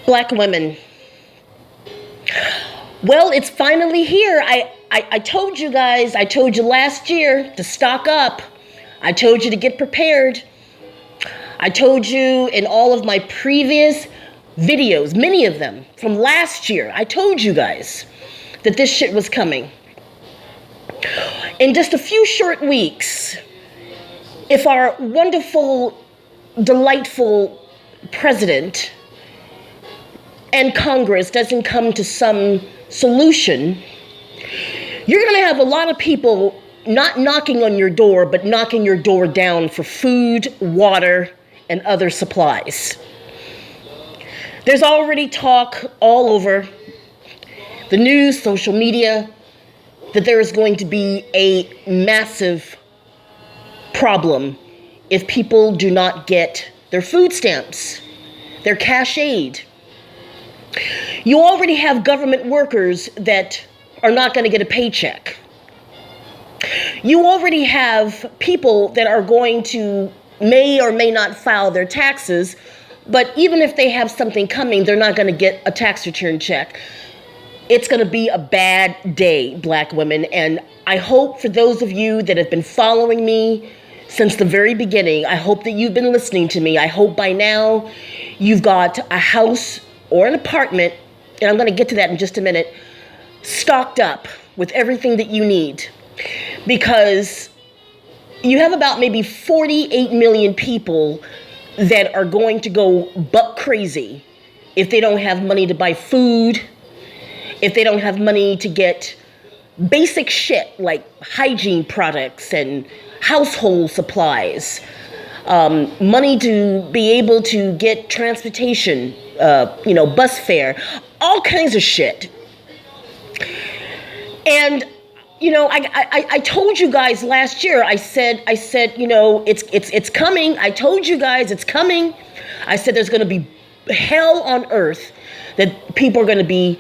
Black women. Well, it's finally here. I told you guys, I told you last year to stock up. I told you to get prepared. I told you in all of my previous videos, many of them from last year, I told you guys that this shit was coming. In just a few short weeks, if our wonderful, delightful president and Congress doesn't come to some solution, you're going to have a lot of people not knocking on your door, but knocking your door down for food, water, and other supplies. There's already talk all over the news, social media, that there is going to be a massive problem if people do not get their food stamps, their cash aid. You already have government workers that are not going to get a paycheck. You already have people that are going to may or may not file their taxes, but even if they have something coming, they're not going to get a tax return check. It's going to be a bad day, Black women, and I hope for those of you that have been following me since the very beginning, I hope that you've been listening to me. I hope by now you've got a house or an apartment, and I'm going to get to that in just a minute, stocked up with everything that you need. Because you have about maybe 48 million people that are going to go buck crazy if they don't have money to buy food, if they don't have money to get basic shit like hygiene products and household supplies, money to be able to get transportation, bus fare, all kinds of shit. And I told you guys last year, I said, it's coming. I told you guys it's coming. I said there's going to be hell on earth that people are going to be,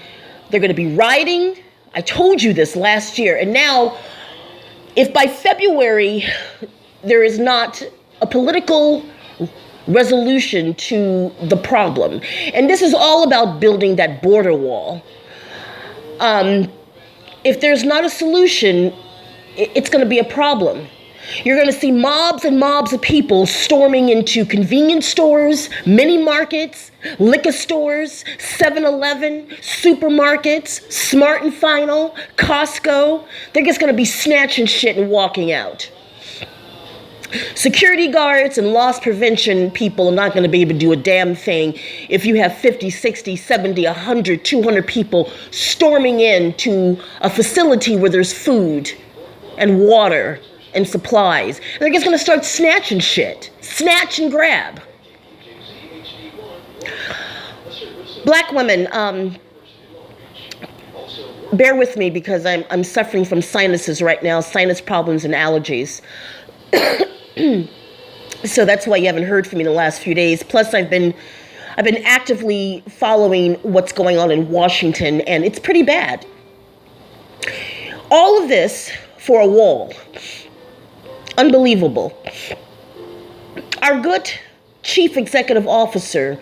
they're going to be rioting. I told you this last year. And now, if by February there is not a political resolution to the problem, and this is all about building that border wall, if there's not a solution, it's going to be a problem. You're going to see mobs and mobs of people storming into convenience stores, mini markets, liquor stores, 7-Eleven, supermarkets, Smart and Final, Costco. They're just going to be snatching shit and walking out. Security guards and loss prevention people are not going to be able to do a damn thing if you have 50, 60, 70, 100, 200 people storming into a facility where there's food and water and supplies. They're just going to start snatching shit. Snatch and grab. Black women, bear with me because I'm suffering from sinuses right now, sinus problems and allergies. So that's why you haven't heard from me in the last few days. Plus, I've been actively following what's going on in Washington, and it's pretty bad. All of this for a wall. Unbelievable. Our good chief executive officer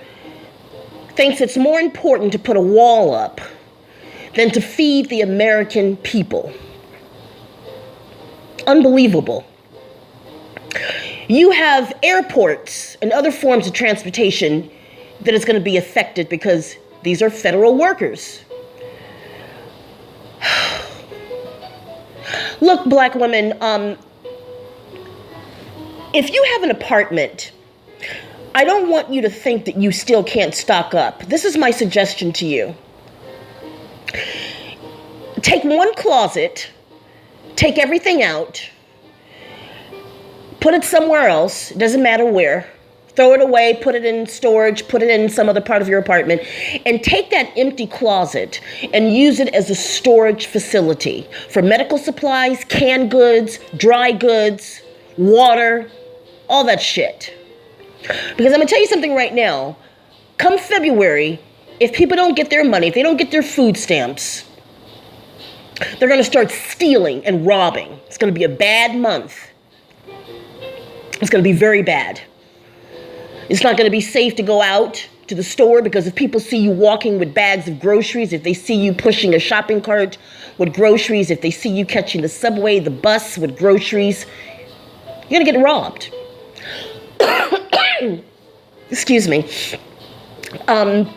thinks it's more important to put a wall up than to feed the American people. Unbelievable. You have airports and other forms of transportation that is going to be affected because these are federal workers. Look, Black women, if you have an apartment, I don't want you to think that you still can't stock up. This is my suggestion to you. Take one closet, take everything out, put it somewhere else, it doesn't matter where. Throw it away, put it in storage, put it in some other part of your apartment, and take that empty closet and use it as a storage facility for medical supplies, canned goods, dry goods, water, all that shit. Because I'm going to tell you something right now. Come February, if people don't get their money, if they don't get their food stamps, they're going to start stealing and robbing. It's going to be a bad month. It's going to be very bad. It's not going to be safe to go out to to the store, because if people see you walking with bags of groceries, if they see you pushing a shopping cart with groceries, if they see you catching the subway, the bus with groceries, you're going to get robbed. Excuse me. And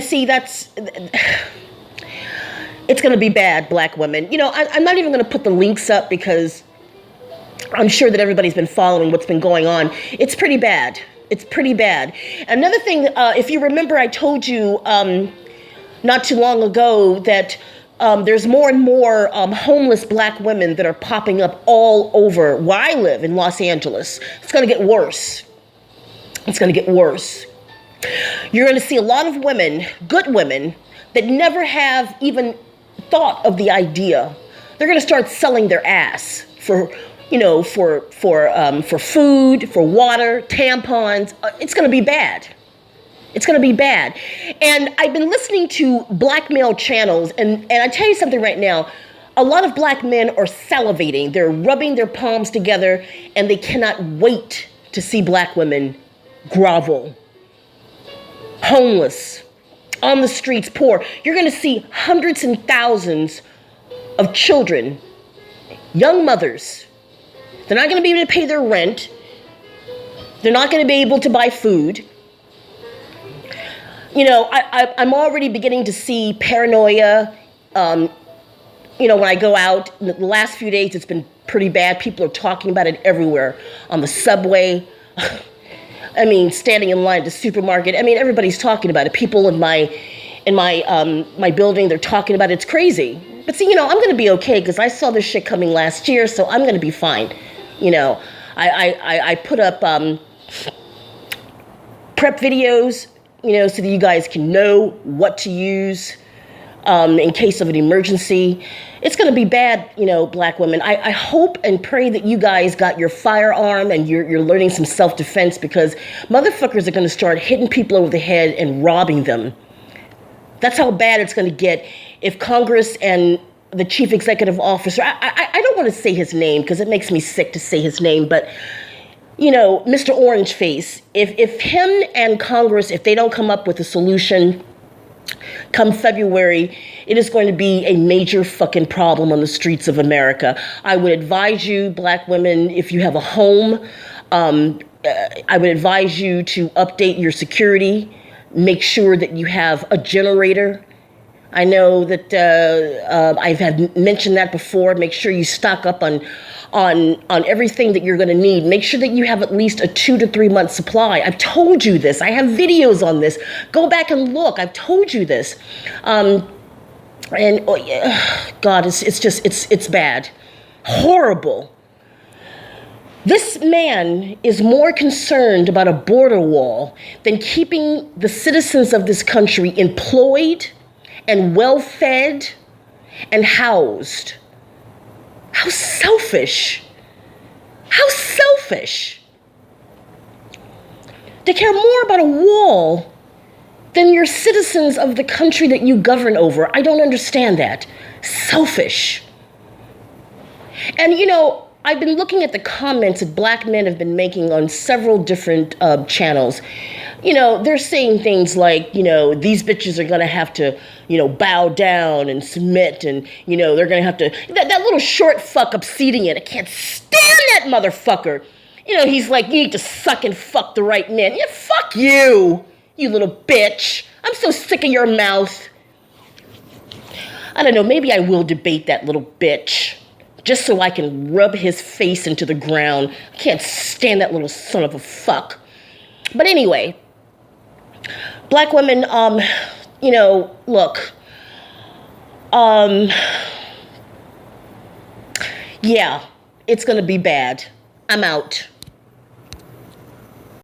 see, it's going to be bad, black women. You know, I'm not even going to put the links up because I'm sure that everybody's been following what's been going on. It's pretty bad. It's pretty bad. Another thing, if you remember, I told you not too long ago that there's more and more homeless black women that are popping up all over where I live in Los Angeles. It's going to get worse. It's going to get worse. You're going to see a lot of women, good women, that never have even thought of the idea. They're going to start selling their ass for food, for water, tampons. It's going to be bad. It's going to be bad. And I've been listening to black male channels, and I tell you something right now. A lot of black men are salivating. They're rubbing their palms together, and they cannot wait to see black women grovel, homeless, on the streets, poor. You're going to see hundreds and thousands of children, young mothers. They're not going to be able to pay their rent. They're not going to be able to buy food. You know, I'm already beginning to see paranoia. When I go out, in the last few days, it's been pretty bad. People are talking about it everywhere. On the subway. I mean, standing in line at the supermarket. I mean, everybody's talking about it. People in my building, they're talking about it. It's crazy. But see, I'm going to be okay because I saw this shit coming last year, so I'm going to be fine. I put up prep videos, so that you guys can know what to use in case of an emergency. It's going to be bad, black women. I hope and pray that you guys got your firearm and you're learning some self-defense, because motherfuckers are going to start hitting people over the head and robbing them. That's how bad it's going to get if Congress and the chief executive officer, I don't want to say his name because it makes me sick to say his name, but Mr. Orange Face, if him and Congress, if they don't come up with a solution come February, it is going to be a major fucking problem on the streets of America. I would advise you, black women, if you have a home, I would advise you to update your security. Make sure that you have a generator. I know that I've had mentioned that before. Make sure you stock up on everything that you're going to need. Make sure that you have at least a 2 to 3 month supply. I've told you this. I have videos on this. Go back and look. I've told you this. God, it's bad. Horrible. This man is more concerned about a border wall than keeping the citizens of this country employed and well-fed and housed. How selfish. How selfish. They care more about a wall than your citizens of the country that you govern over. I don't understand that. Selfish. And I've been looking at the comments that black men have been making on several different channels. They're saying things like, these bitches are going to have to, bow down and submit. And, they're going to have to, that little short fuck obsidian, I can't stand that motherfucker. He's like, you need to suck and fuck the right man. Yeah, fuck you, you little bitch. I'm so sick of your mouth. I don't know, maybe I will debate that little bitch, just so I can rub his face into the ground. I can't stand that little son of a fuck. But anyway, black women, look, yeah, it's going to be bad. I'm out.